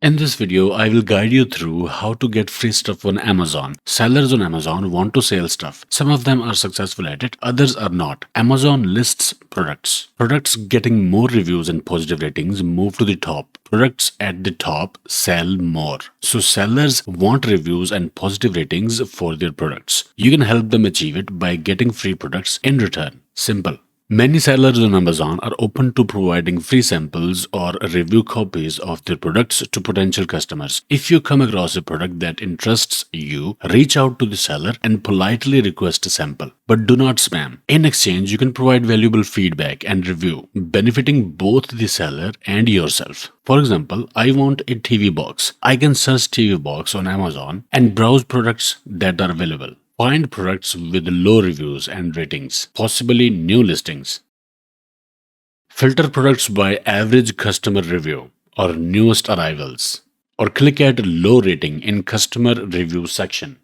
In this video, I will guide you through how to get free stuff on Amazon. Sellers on Amazon want to sell stuff. Some of them are successful at it, others are not. Amazon lists products. Products getting more reviews and positive ratings move to the top. Products at the top sell more. So sellers want reviews and positive ratings for their products. You can help them achieve it by getting free products in return. Simple. Many sellers on Amazon are open to providing free samples or review copies of their products to potential customers. If you come across a product that interests you, reach out to the seller and politely request a sample. But do not spam. In exchange, you can provide valuable feedback and review, benefiting both the seller and yourself. For example, I want a TV box. I can search TV box on Amazon and browse products that are available. Find products with low reviews and ratings, possibly new listings. Filter products by average customer review or newest arrivals, or click at low rating in customer review section.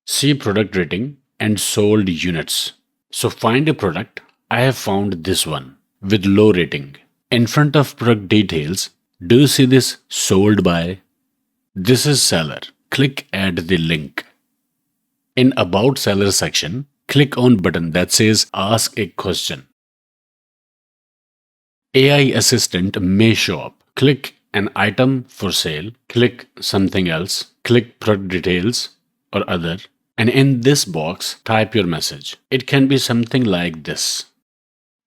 See product rating and sold units. So find a product. I have found this one with low rating. In front of product details, do you see this sold by? This is seller. Click at the link. In About Seller section, click on button that says Ask a Question. AI Assistant may show up. Click an item for sale, click something else, click product details or other, and in this box, type your message. It can be something like this.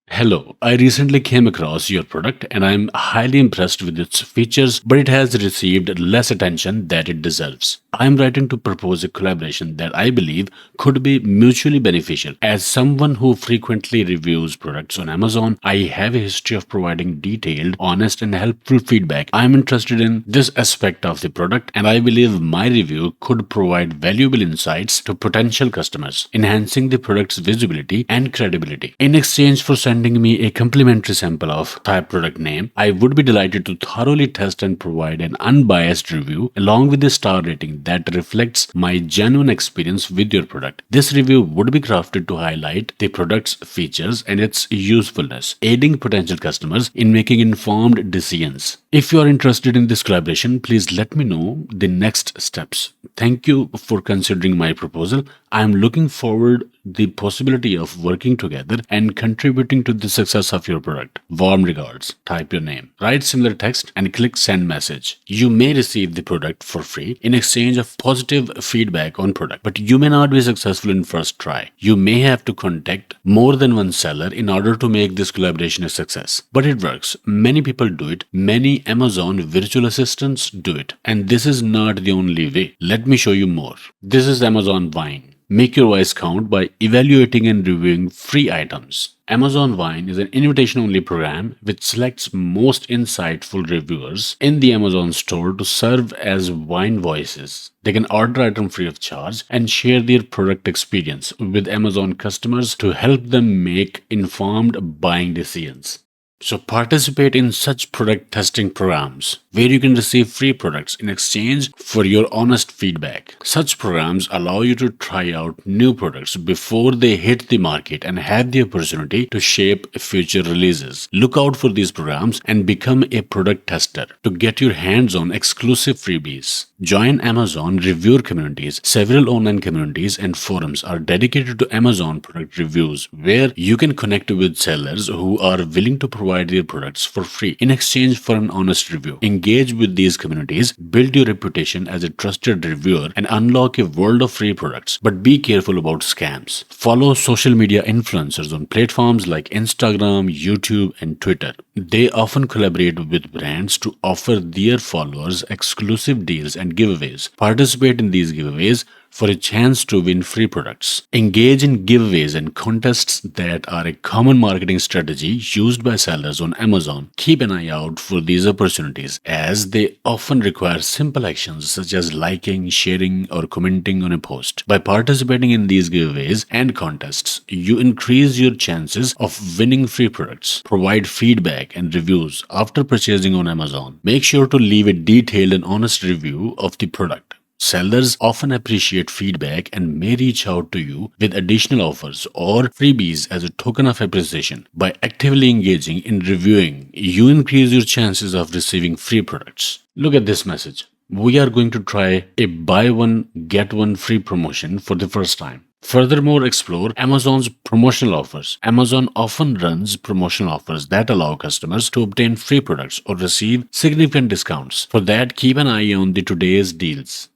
Hello, I recently came across your product and I'm highly impressed with its features, but it has received less attention than it deserves. I'm writing to propose a collaboration that I believe could be mutually beneficial. As someone who frequently reviews products on Amazon, I have a history of providing detailed, honest, and helpful feedback. I'm interested in this aspect of the product and I believe my review could provide valuable insights to potential customers, enhancing the product's visibility and credibility. In exchange for sending me a complimentary sample of type product name, I would be delighted to thoroughly test and provide an unbiased review along with a star rating that reflects my genuine experience with your product. This review would be crafted to highlight the product's features and its usefulness, aiding potential customers in making informed decisions. If you are interested in this collaboration, please let me know the next steps. Thank you for considering my proposal. I am looking forward the possibility of working together and contributing to the success of your product. Warm regards. Type your name. Write similar text and click send message. You may receive the product for free in exchange of positive feedback on product, but you may not be successful in first try. You may have to contact more than one seller in order to make this collaboration a success. But it works. Many people do it. Many Amazon virtual assistants do it. And this is not the only way. Let me show you more. This is Amazon Wine. Make your voice count by evaluating and reviewing free items. Amazon Wine is an invitation-only program which selects most insightful reviewers in the Amazon store to serve as wine voices. They can order item free of charge and share their product experience with Amazon customers to help them make informed buying decisions. So participate in such product testing programs where you can receive free products in exchange for your honest feedback. Such programs allow you to try out new products before they hit the market and have the opportunity to shape future releases. Look out for these programs and become a product tester to get your hands on exclusive freebies. Join Amazon reviewer communities. Several online communities and forums are dedicated to Amazon product reviews where you can connect with sellers who are willing to provide their products for free in exchange for an honest review. Engage with these communities, build your reputation as a trusted reviewer, and unlock a world of free products. But be careful about scams. Follow social media influencers on platforms like Instagram, YouTube, and Twitter. They often collaborate with brands to offer their followers exclusive deals and giveaways. Participate in these giveaways for a chance to win free products. Engage in giveaways and contests that are a common marketing strategy used by sellers on Amazon. Keep an eye out for these opportunities as they often require simple actions such as liking, sharing, or commenting on a post. By participating in these giveaways and contests, you increase your chances of winning free products. Provide feedback and reviews after purchasing on Amazon. Make sure to leave a detailed and honest review of the product. Sellers often appreciate feedback and may reach out to you with additional offers or freebies as a token of appreciation. By actively engaging in reviewing, you increase your chances of receiving free products. Look at this message. We are going to try a buy one, get one free promotion for the first time. Furthermore, explore Amazon's promotional offers. Amazon often runs promotional offers that allow customers to obtain free products or receive significant discounts. For that, keep an eye on the today's deals.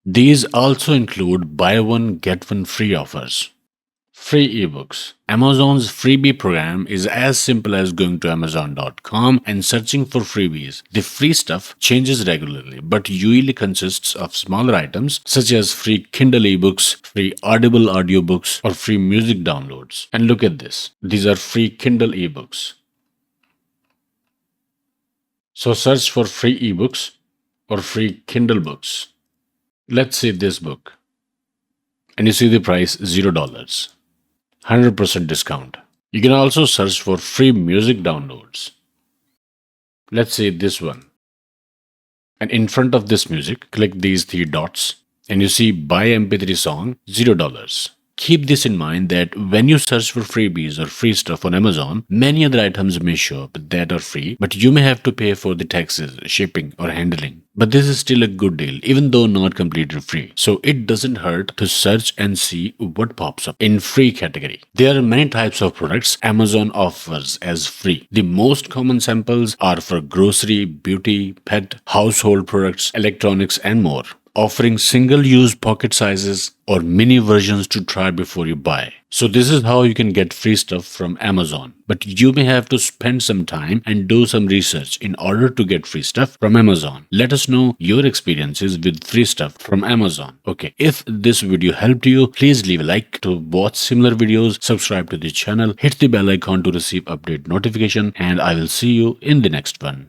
These also include buy one, get one free offers. Free ebooks. Amazon's freebie program is as simple as going to Amazon.com and searching for freebies. The free stuff changes regularly, but usually consists of smaller items such as free Kindle ebooks, free Audible audiobooks, or free music downloads. And look at this. These are free Kindle ebooks. So search for free ebooks or free Kindle books. Let's say this book. And you see the price $0. 100% discount. You can also search for free music downloads. Let's say this one. And in front of this music, click these 3 dots and you see buy MP3 song $0. Keep this in mind that when you search for freebies or free stuff on Amazon, many other items may show up that are free, but you may have to pay for the taxes, shipping, or handling. But this is still a good deal, even though not completely free. So it doesn't hurt to search and see what pops up in free category. There are many types of products Amazon offers as free. The most common samples are for grocery, beauty, pet, household products, electronics, and more, offering single-use pocket sizes or mini versions to try before you buy. So this is how you can get free stuff from Amazon. But you may have to spend some time and do some research in order to get free stuff from Amazon. Let us know your experiences with free stuff from Amazon. Okay, if this video helped you, please leave a like. To watch similar videos, subscribe to the channel, hit the bell icon to receive update notification, and I will see you in the next one.